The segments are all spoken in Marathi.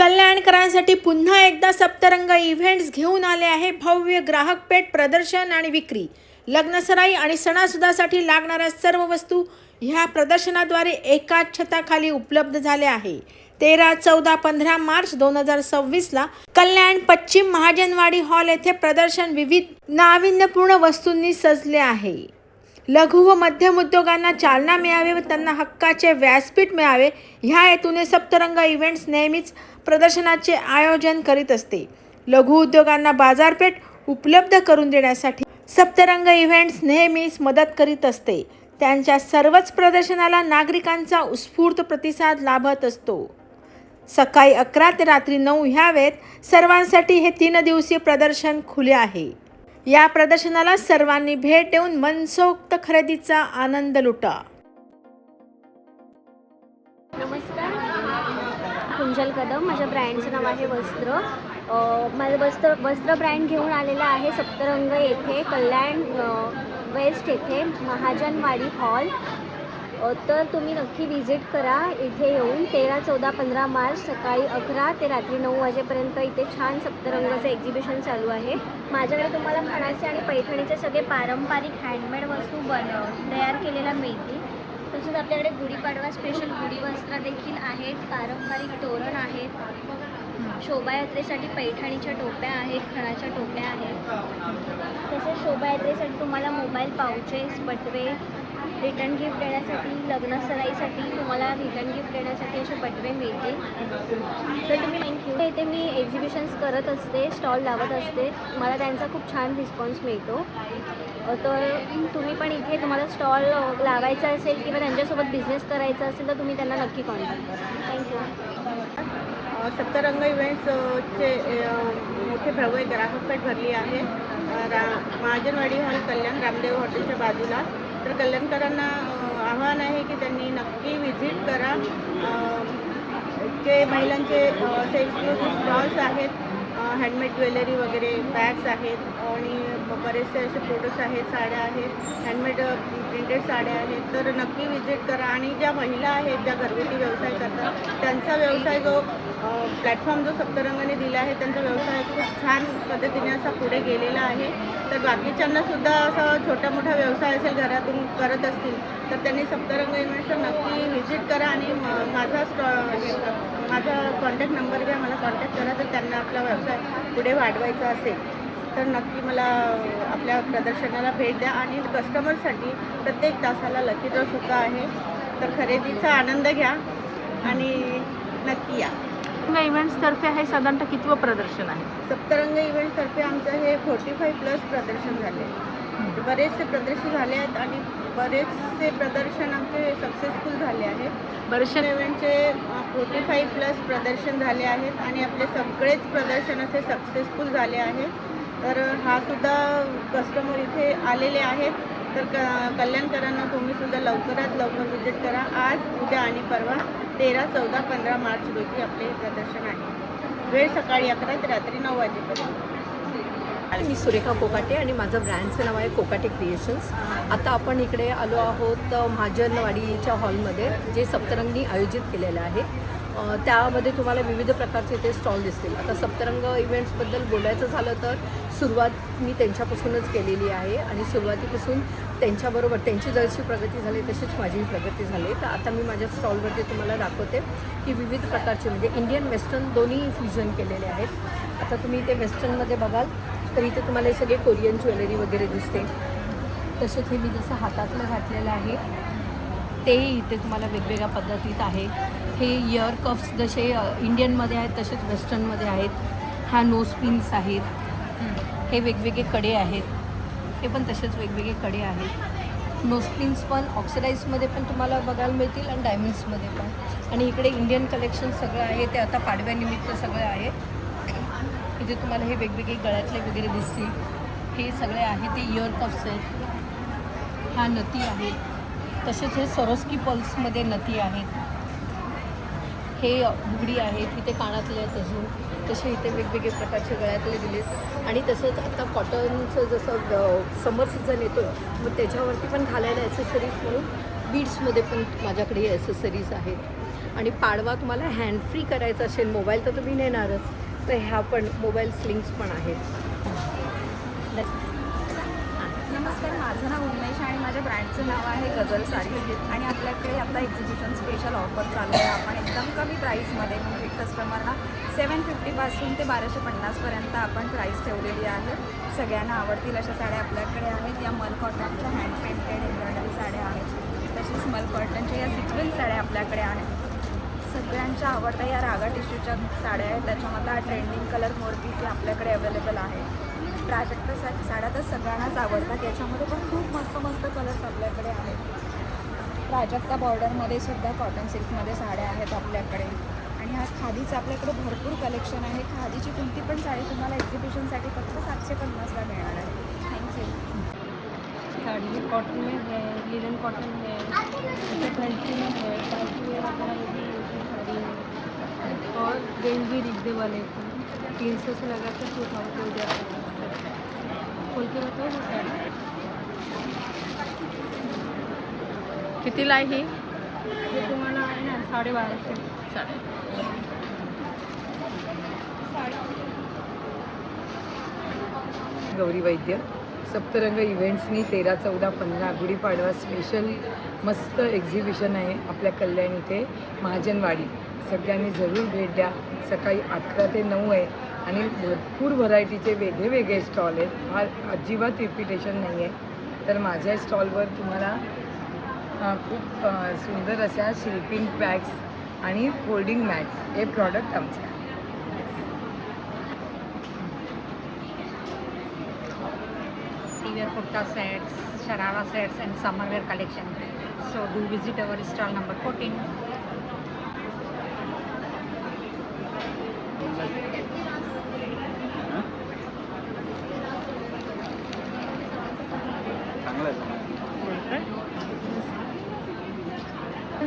कल्याणकरांसाठी पुन्हा एकदा सप्तरंग इव्हेंट्स घेऊन आले आहे भव्य ग्राहक पेठ प्रदर्शन आणि विक्री। लग्नसराई आणि सणासुदासाठी लागणाऱ्या सर्व वस्तू ह्या प्रदर्शनाद्वारे एकाच छताखाली उपलब्ध झाल्या आहे। 13, 14, 15 मार्च 2026ला कल्याण पश्चिम महाजनवाडी हॉल येथे प्रदर्शन विविध नाविन्यपूर्ण वस्तूंनी सजले आहे। लघु व मध्यम उद्योगांना चालना मिळावी व त्यांना हक्काचे व्यासपीठ मिळावे ह्या हेतूने सप्तरंग इव्हेंट्स नेहमीच प्रदर्शनाचे आयोजन करीत असते। लघु उद्योगांना बाजारपेठ उपलब्ध करून देण्यासाठी सप्तरंग इव्हेंट्स नेहमीच मदत करीत असते। त्यांच्या सर्वच प्रदर्शनाला नागरिकांचा उत्स्फूर्त प्रतिसाद लाभत असतो। सकाळी 11 ते रात्री 9 ह्या वेळेत सर्वांसाठी हे 3 दिवसीय प्रदर्शन खुले आहे। या प्रदर्शनाला सर्वांनी भेट देऊन मनसोक्त खरेदीचा आनंद लुटा। नमस्कार, कुंजल कदम, माझ्या ब्रँडचं नाव आहे वस्त्र। माझं वस्त्र ब्रँड घेऊन आलेला आहे सप्तरंग येथे कल्याण वेस्ट येथे महाजनवाडी हॉल। तर तुम्ही नक्की विजिट करा इथे येऊन। 13, 14, 15 मार्च सकाळी 11 ते रात्री 9 वाजेपर्यंत इथे छान सप्तरंगाचं एक्झिबिशन चालू आहे। माझ्याकडे तुम्हाला खणाचे आणि पैठणीचे सगळे पारंपरिक हँडमेड वस्तू तयार केलेल्या मिळतील। तसंच आपल्याकडे गुढीपाडवा स्पेशल गुढी वस्त्र देखील आहेत, पारंपरिक तोरण आहेत, शोभायात्रेसाठी पैठणीच्या टोप्या आहेत, खणाच्या टोप्या आहेत। तसेच शोभायात्रेसाठी तुम्हाला मोबाईल पाउचेस, बटवे, रिटर्न गिफ्ट देण्यासाठी, लग्नसराईसाठी तुम्हाला रिटर्न गिफ्ट देण्यासाठी असे बटवे मिळतील। तर तुम्ही थँक्यू। इथे मी एक्झिबिशन्स करत असते, स्टॉल लावत असते, मला त्यांचा खूप छान रिस्पॉन्स मिळतो। तर तुम्ही पण इथे तुम्हाला स्टॉल लावायचा असेल किंवा त्यांच्यासोबत बिझनेस करायचा असेल तर तुम्ही त्यांना नक्की कॉन्टॅक्ट करा। थँक्यू। सप्तरंग इव्हेंट्सचे मोठे भव्य ग्राहक पेठ भरली आहे महाजनवाडी हॉल कल्याण रामदेव हॉटेलच्या बाजूला। तर कल्याणकरांना आव्हान आहे की त्यांनी नक्की व्हिजिट करा। जे महिलांचे एक्सक्लुसिव्ह स्टॉल्स आहेत, हँडमेड ज्वेलरी वगैरे, बॅग्स आहेत आणि बरेचसे असे प्रोडक्ट्स आहेत, साड्या आहेत, हँडमेड प्रिंटेड साड्या आहेत। तर नक्की व्हिजिट करा। आणि ज्या महिला आहेत ज्या घरगुती व्यवसाय करतात त्यांचा व्यवसाय जो प्लॅटफॉर्म जो सप्तरंगाने दिला आहे त्यांचा व्यवसाय खूप छान पद्धतीने असा पुढे गेलेला आहे। तर बाकीच्यांनासुद्धा असा छोटा मोठा व्यवसाय असेल घरातून करत असतील तर त्यांनी सप्तरंग इव्हेंट्सला नक्की व्हिजिट करा आणि माझा कॉन्टॅक्ट नंबर घ्या, मला कॉन्टॅक्ट करा। तर त्यांना आपला व्यवसाय पुढे वाढवायचा असेल तर नक्की मला आपल्या प्रदर्शनाला भेट द्या। आणि कस्टमरसाठी प्रत्येक तासाला लकी ड्रॉ सुद्धा आहे। तर खरेदीचा आनंद घ्या आणि नक्की या। इव्हेंट्सतर्फे हे साधारणतः कितवं प्रदर्शन आहे? सप्तरंग इव्हेंट्सतर्फे आमचं हे 45+ प्रदर्शन झाले। बरेचसे प्रदर्शन झाले आहेत आणि बरेचसे प्रदर्शन आमचे सक्सेसफुल झाले आहेत। बरेचसे इव्हेंटचे 45+ प्रदर्शन झाले आहेत आणि आपले सगळेच प्रदर्शन असे सक्सेसफुल झाले आहेत। तर हा सुद्धा कस्टमर इथे आलेले आहेत। तर कल्याणकरांना तुम्हीसुद्धा लवकरात लवकर व्हिजिट करा। आज, उद्या आणि परवा 13, 14, 15 मार्च रोजी आपले प्रदर्शन आहे। वेळ सकाळी 11 ते रात्री 9 वाजेपर्यंत। मी सुरेखा कोकाटे आणि माझं ब्रँडचं नाव आहे कोकाटे क्रिएशन्स। आता आपण इकडे आलो आहोत महाजनवाडीच्या हॉलमध्ये जे सप्तरंगनी आयोजित केलेलं आहे। त्यामध्ये तुम्हाला विविध प्रकारचे इथे स्टॉल दिसतील। आता सप्तरंग इव्हेंट्सबद्दल बोलायचं झालं तर सुरुवात मी त्यांच्यापासूनच केलेली आहे आणि सुरुवातीपासून त्यांच्याबरोबर त्यांची जशी प्रगती झाली तशीच माझी प्रगती झाली। तर आता मी माझ्या स्टॉलवरती तुम्हाला दाखवते की विविध प्रकारचे म्हणजे इंडियन वेस्टर्न दोन्ही फ्युजन केलेले आहेत। आता तुम्ही इथे वेस्टर्नमध्ये बघाल तर इथे तुम्हाला हे सगळे कोरियन ज्वेलरी वगैरे दिसते। तसेच हे मी जसं हातातलं घातलेलं आहे तेही इथे तुम्हाला वेगवेगळ्या पद्धतीत आहे। हे इयर कफ्स जसे इंडियनमध्ये आहेत तसेच वेस्टर्नमध्ये आहेत। ह्या नोज पिन्स आहेत, हे वेगवेगळे कडे आहेत, हे पण तसेच वेगवेगळे कडे आहेत। नोज पिन्स पण ऑक्सिडाईजमध्ये पण तुम्हाला बघायला मिळतील आणि डायमंड्समध्ये पण। आणि इकडे इंडियन कलेक्शन सगळं आहे ते आता पाडव्यानिमित्त सगळं आहे। इथे तुम्हाला हे वेगवेगळे गळ्यातले वगैरे दिसतील, हे सगळे आहे ते इयर कफ्स आहेत। ह्या नथी आहेत, तसेच हे सरोस्की पल्समध्ये नथी आहेत, हे बुगडी आहेत, इथे कानातले आहेत अजून, तसे इथे वेगवेगळे प्रकारचे गळ्यातले दिलेत। आणि तसंच आता कॉटनचं जसं समर सीझन येतो मग त्याच्यावरती पण घालायला ॲसेसरीज म्हणून बीड्समध्ये पण माझ्याकडे ॲसेसरीज आहेत। आणि पाडवा तुम्हाला हँड फ्री करायचा असेल, मोबाईल तर तुम्ही नेणारच, तर ह्या पण मोबाईल स्लिंग्स पण आहेत. नमस्कार, माझं नाव उन्मेष आणि माझ्या ब्रँडचं नाव आहे गझल साडीज. आणि आपल्याकडे आता एक्झिबिशन स्पेशल ऑफर चालू आहे. आपण एकदम कमी प्राईसमध्ये म्हणजे कस्टमरना 750पासून ते 1250पर्यंत आपण प्राईस ठेवलेली आहे. सगळ्यांना आवडतील अशा साड्या आपल्याकडे आहेत. या मल कॉटनच्या हँड पेंटेड एम्ब्रॉयडरी साड्या आहेत. तसेच मल कॉटनच्या या सिक्वेन्स साड्या आपल्याकडे आहेत. सगळ्यांच्या आवडत्या या रागा टिश्यूच्या साड्या आहेत. त्याच्यामधला ट्रेंडिंग कलर मोरपीस आपल्याकडे अवेलेबल आहे. प्राजक्ता साड्या तर सगळ्यांनाच आवडतात. याच्यामध्ये पण खूप मस्त मस्त कलर्स आपल्याकडे आहेत. प्राजक्ता बॉर्डरमध्ये सुद्धा कॉटन सिल्कमध्ये साड्या आहेत आपल्याकडे. आणि हा खादीचं आपल्याकडे भरपूर कलेक्शन आहे. खादीची कोणती पण साडी तुम्हाला एक्झिबिशनसाठी फक्त 750ला मिळणार आहे. थँक्यू. साड़ी कॉटन में है, लिनन कॉटन है, फैंसी में है, पार्टी वेयर वगैरह में भी है साड़ी में। और रेंज भी रिजनेबल वाले 300 से लगा कर 2000 हो जाता है। खोल के बताओ ना साड़ी कितीला आहे ही? ये तुम्हाला आहे ना 1250 साड़ी। गौरी वैद्य. सप्तरंग इव्हेंट्सनी 13, 14, 15 गुढीपाडवा स्पेशल मस्त एक्झिबिशन आहे आपल्या कल्याण इथे महाजनवाडी. सगळ्यांनी जरूर भेट द्या. सकाळी 11 ते 9 आहे आणि भरपूर व्हरायटीचे वेगळे वेगळे स्टॉल आहेत. हा अजिबात रिपिटेशन नाही आहे. तर माझ्या स्टॉलवर तुम्हाला खूप सुंदर अशा शिल्पिंग बॅग्स आणि फोल्डिंग मॅट्स हे प्रॉडक्ट आमचे आहे. wear kurta sets, sharara sets and summer wear collection. So do visit our stall number 14.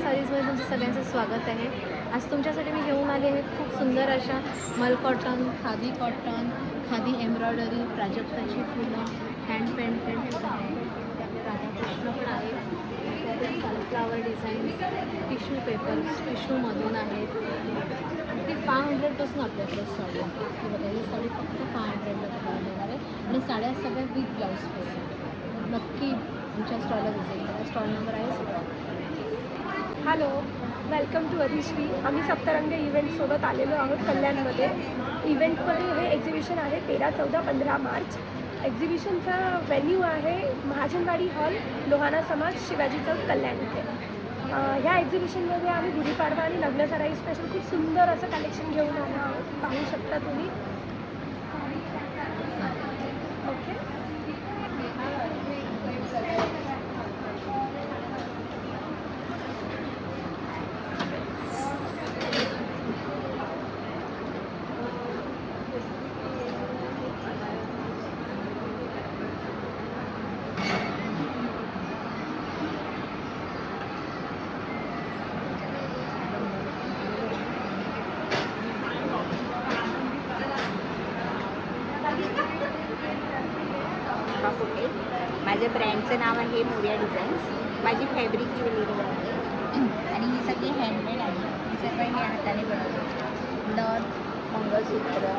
साडीजमध्ये तुमचं सगळ्यांचं स्वागत आहे. आज तुमच्यासाठी मी घेऊन आले आहे खूप सुंदर अशा मल cotton, khadi cotton, khadi embroidery, प्राजक्ताची फुलं, हँड पेंटेड आहे, त्यामध्ये राधाकृष्ण पण आहे, त्यामध्ये सनफ्लावर डिझाईन, टिश्यू पेपर्स टिश्यूमधून आहेत. ती 500पासून आपल्याकडे साडी आहे. ही बघा, ही साडी फक्त 500ला तुम्हाला मिळणार आहे आणि साड्या सगळ्या विथ ब्लाऊज पीस आहे. नक्की आमच्या स्टॉलला व्हिजिट करा. स्टॉल नंबर आहे 16. Hello, welcome to Adhishree. आम्ही सप्तरंग इव्हेंटसोबत आलेलो आहोत कल्याणमध्ये. इव्हेंटमध्ये हे एक्झिबिशन आहे 13, 14, 15 मार्च. एक्झिबिशनचा व्हेन्यू आहे महाजनवाडी हॉल, लोहाणा समाज, शिवाजी चौक, कल्याण इथे. ह्या एक्झिबिशनमध्ये आम्ही गुढीपाडवा आणि लग्नसराई स्पेशल खूप सुंदर असं कलेक्शन घेऊन आलो आहोत. पाहू शकता तुम्ही. ओके. माझ्या ब्रँडचं नाव आहे मोरिया डिझाईन्स. माझी फॅब्रिक ज्वेलरी आहे आणि ही सगळी हँडमेड आहे. ही सगळी मी हाताने बनवतो. नथ, मंगळसूत्र,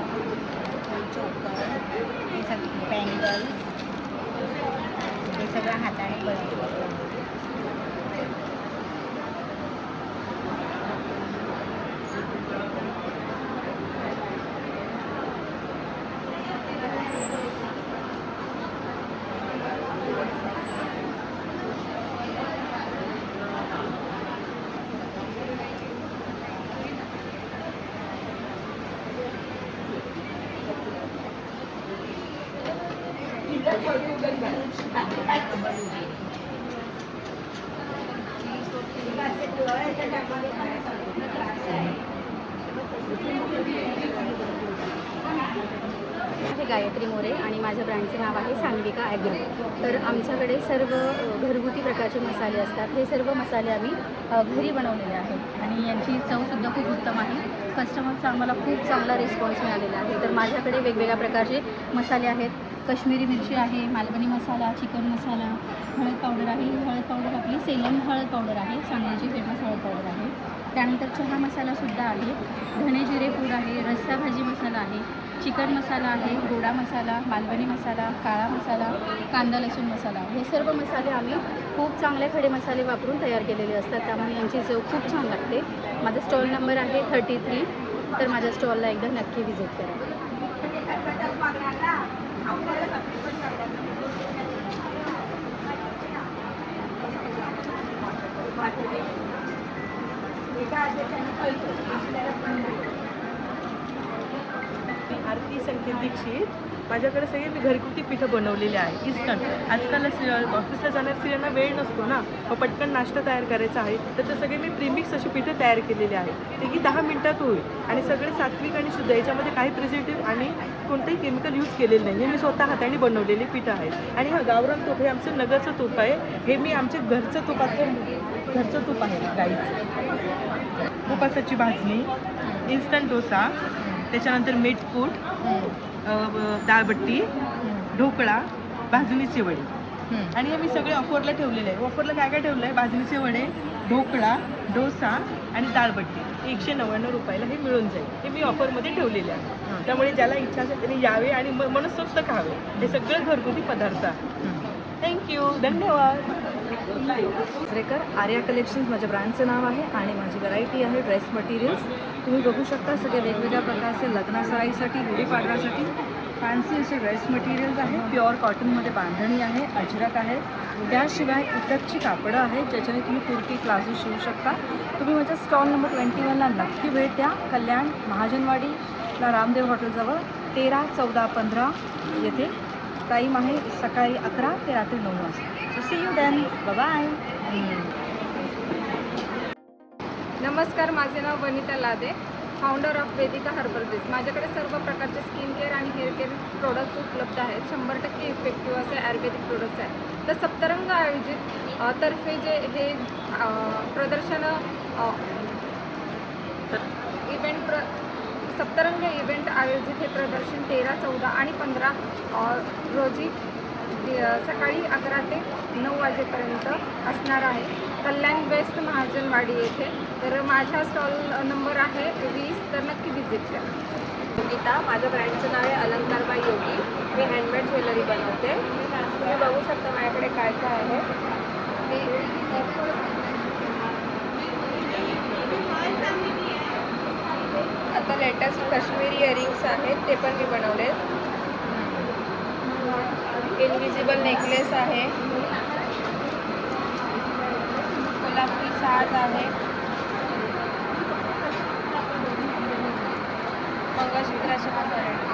चोकर, हे सगळे बँगल, हे सगळं हाताने बनवतो. माझे गायत्री मोरे आणि माझ्या ब्रँडचे नाव आहे सांगविका ॲग्रो. तर आमच्याकडे सर्व घरगुती प्रकारचे मसाले असतात. हे सर्व मसाले आम्ही घरी बनवलेले आहेत आणि यांची चवसुद्धा खूप उत्तम आहे. कस्टमरचा आम्हाला खूप चांगला रिस्पॉन्स मिळालेला आहे. तर माझ्याकडे वेगवेगळ्या प्रकारचे मसाले आहेत. काश्मीरी मिरची आहे, मालवणी मसाला, चिकन मसाला, हळद पावडर आहे. हळद पावडर आपली सेलम हळद पावडर आहे, सांगलीची फेमस हळद पावडर आहे. त्यानंतर चहा मसालासुद्धा आहे, धणे जिरे पूड आहे, रस्सा भाजी मसाला आहे, चिकन मसाला आहे, गोडा मसाला, मालवणी मसाला, काळा मसाला, कांदा लसूण मसाला. हे सर्व मसाले आम्ही खूप चांगले खडे मसाले वापरून तयार केलेले असतात, त्यामुळे यांची चव खूप छान लागते. माझा स्टॉल नंबर आहे 33. तर माझ्या स्टॉलला एकदा नक्की व्हिजिट करा. आरती संकेत दीक्षित. माझ्याकडे सगळे मी घरगुती पिठं बनवलेले आहे इन्स्टंट. आजकाल ऑफिसला जाणाऱ्या स्त्रियांना वेळ नसतो ना, मग पटकन नाश्ता तयार करायचा आहे, तर ते सगळे मी प्रीमिक्स अशी पिठं तयार केलेली आहे. ते की 10 मिनिटात होईल आणि सगळे सात्विक आणि शुद्ध. याच्यामध्ये काही प्रिझर्वेटिव्ह आणि कोणतंही केमिकल यूज केलेलं नाही. हे मी स्वतः हाताने बनवलेली पिठं आहेत. आणि हा गावरान तूप हे आमचं नगरचं तूप आहे. हे मी आमचे घरचं तूप घरचं तूप आहे गाईचं. उपासाची भाजणी, इन्स्टंट डोसा, त्याच्यानंतर मीठकूट, डाळबट्टी, ढोकळा, भाजणीचे वडे. आणि हे मी सगळे ऑफरला ठेवलेले आहे. ऑफरला काय काय ठेवलं आहे? भाजणीचे वडे, ढोकळा, डोसा आणि डाळबट्टी 199 रुपयाला हे मिळून जाईल. हे मी ऑफरमध्ये ठेवलेले आहे. त्यामुळे ज्याला इच्छा असेल त्याने यावे आणि मनसोक्त खावे. हे सगळं घरगुती पदार्थ आहे. थँक्यू, धन्यवाद. श्रेकर आर्या कलेक्शन्स माझ्या ब्रँडचं नाव आहे आणि माझी व्हरायटी आहे ड्रेस मटेरियल्स. तुम्ही बघू शकता सगळे वेगवेगळ्या प्रकारचे लग्नासराईसाठी, गुढीपाडव्यासाठी फॅन्सी असे ड्रेस मटेरियल्स आहे. प्युअर कॉटनमध्ये बांधणी आहे, अजरक आहे. त्याशिवाय इतरची कापडं आहेत ज्याच्याने तुम्ही कुर्ती, प्लाझो शिवू शकता. तुम्ही माझ्या स्टॉल नंबर 21ला नक्की भेट द्या. कल्याण महाजनवाडीला रामदेव हॉटेलजवळ 13, 14, 15 येथे. टाईम आहे सकाळी 11 ते रात्री 9 वाजता. So see you then. Bye. नमस्कार, माझे नाव Vanita Lade, founder of Vedika herbal base. माझ्याकडे सर्व प्रकारचे स्किन केअर आणि हेअर केअर प्रोडक्ट्स उपलब्ध आहेत. 100% इफेक्टिव्ह असे आयुर्वेदिक प्रोडक्ट्स आहेत. तर सप्तरंग आयोजित तर्फे जे हे प्रदर्शन सप्तरंग इव्हेंट आयोजित हे प्रदर्शन 13, 14 आणि 15 रोजी सकाळी 11 ते 9 वाजेपर्यंत असणार आहे, कल्याण वेस्ट महाजनवाडी येथे. तर माझा स्टॉल नंबर आहे 20. तर नक्की व्हिजिट करा. गीता, माझ्या ब्रँडचं नाव आहे अलंकार बाय योगी. मी हँडमेड ज्वेलरी बनवते. तुम्ही बघू शकता माझ्याकडे काय काय आहे. आता लेटेस्ट काश्मीरी इयरिंग्स आहेत, ते पण मी बनवलेत. इनविजिबल नेकलेस आहे, कोल्हापुरी साज आहे, मंगळसूत्राचे पण व्हरायटी.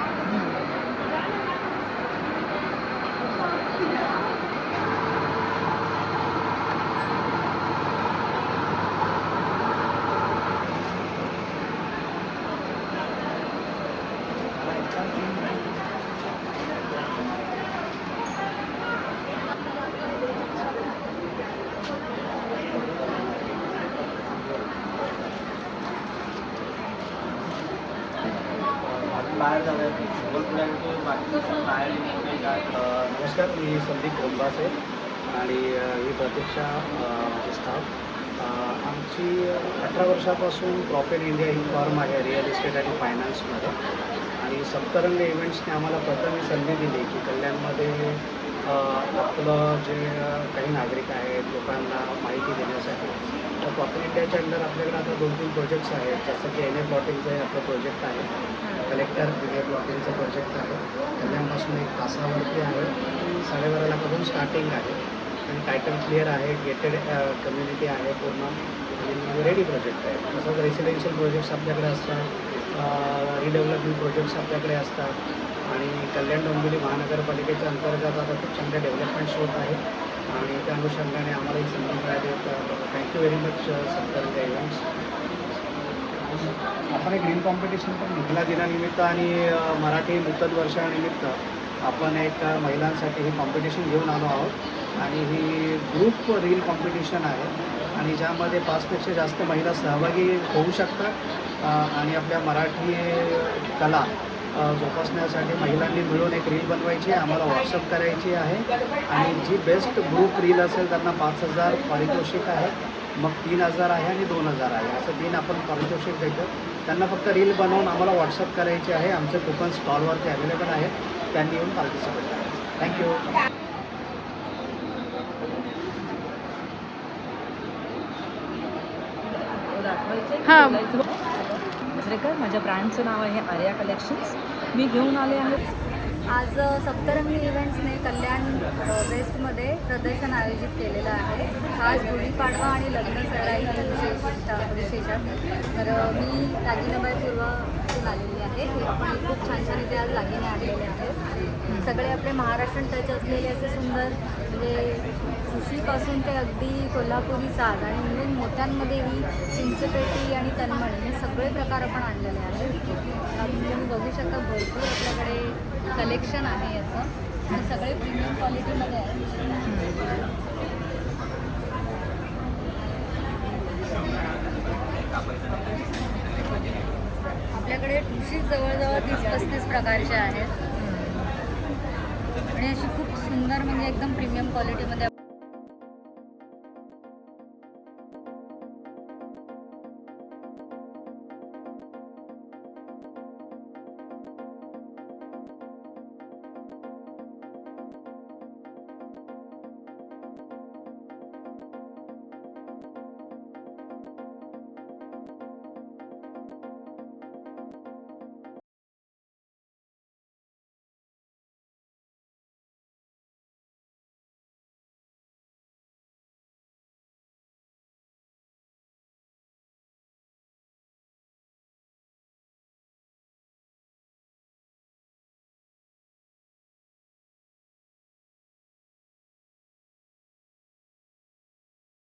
नमस्कार, मी संदीप गोंबासे आणि ही प्रतीक्षा माझी स्टाफ. आमची 18 वर्षापासून प्रॉफिट इंडिया ही फॉर्म आहे रिअल इस्टेट आणि फायनान्समध्ये. आणि सप्तरंग इव्हेंट्सने आम्हाला प्रथम ही संधी दिली की कल्याणमध्ये आपलं जे काही नागरिक आहेत लोकांना माहिती देण्यासाठी. तर प्रॉफिट इंडियाच्या अंडर आपल्याकडे आता 2-3 प्रोजेक्ट्स आहेत, जसं की NA प्लॉटिंगचं हे आपलं प्रोजेक्ट आहे, कलेक्टर NA प्लॉटिंगचं प्रोजेक्ट आहे. कल्याणपासून 1 तासावरती आहे, 12.5 लाखापासून स्टार्टिंग आहे आणि टायटल क्लिअर आहे, गेटेड कम्युनिटी आहे पूर्ण आणि रेडी प्रोजेक्ट आहे. तसंच रेसिडेन्शियल प्रोजेक्ट्स आपल्याकडे असतात, रिडेव्हलपमेंट प्रोजेक्ट्स आपल्याकडे असतात आणि कल्याण डोंबिवली महानगरपालिकेच्या अंतर्गत आता खूप चांगले डेव्हलपमेंट्स होत आहेत आणि त्या अनुषंगाने आम्हाला ही संधी मिळाली. तर thank you very much Saptarang events. आपण एक रील कॉम्पिटिशन पण महिला दिनानिमित्त आणि मराठी नूतन वर्षानिमित्त आपण एक महिलांसाठी ही कॉम्पिटिशन घेऊन आलो आहोत आणि ही ग्रुप रील कॉम्पिटिशन आहे आणि ज्यामध्ये 5पेक्षा जास्त महिला सहभागी होऊ शकतात आणि आपल्या मराठी कला जोपासण्यासाठी महिलांनी मिळून एक रील बनवायची आहे, आम्हाला व्हॉट्सअप करायची आहे आणि जी बेस्ट ग्रुप रील असेल त्यांना 5,000 पारितोषिक आहे मग 3,000 आहे आणि 2,000 आहे, असं 3 आपण पारितोषिक देतो. त्यांना फक्त रील बनवून आम्हाला व्हॉट्सअप करायची आहे. आमचे कुपन स्टॉलवरती अवेलेबल आहेत, त्यांनी येऊन पार्टिसिपेट करायचं. थँक्यू. दसरेकर, माझ्या ब्रँडचं नाव आहे आर्या कलेक्शन्स. मी घेऊन आले आहे. आज सप्तरंगी इव्हेंट्सने कल्याण वेस्टमध्ये प्रदर्शन आयोजित केलेलं आहे. आज गुढीपाडवा आणि लग्नसराईच्या विशेषात तर मी दागिनाबाई पूर्वातून आलेली आहे. हे आपण खूप छान छान इथे आज दागिने आणलेले आहेत. सगळे आपले महाराष्ट्रीयन टच असलेले असे सुंदर, म्हणजे उशीपासून ते अगदी कोल्हापुरी साज आणि इव्हन मोत्यांमध्ये ही चिंचपेटी आणि तन्मणी हे सगळे प्रकार आपण आणलेले आहेत. तुम्ही बघू शकता भरपूर आपल्याकडे कलेक्शन आहे याचं आणि सगळे प्रीमियम क्वालिटीमध्ये आहे. आपल्याकडे ठुशीच जवळजवळ 30-35 प्रकारचे आहेत आणि अशी खूप सुंदर, म्हणजे एकदम प्रीमियम क्वालिटीमध्ये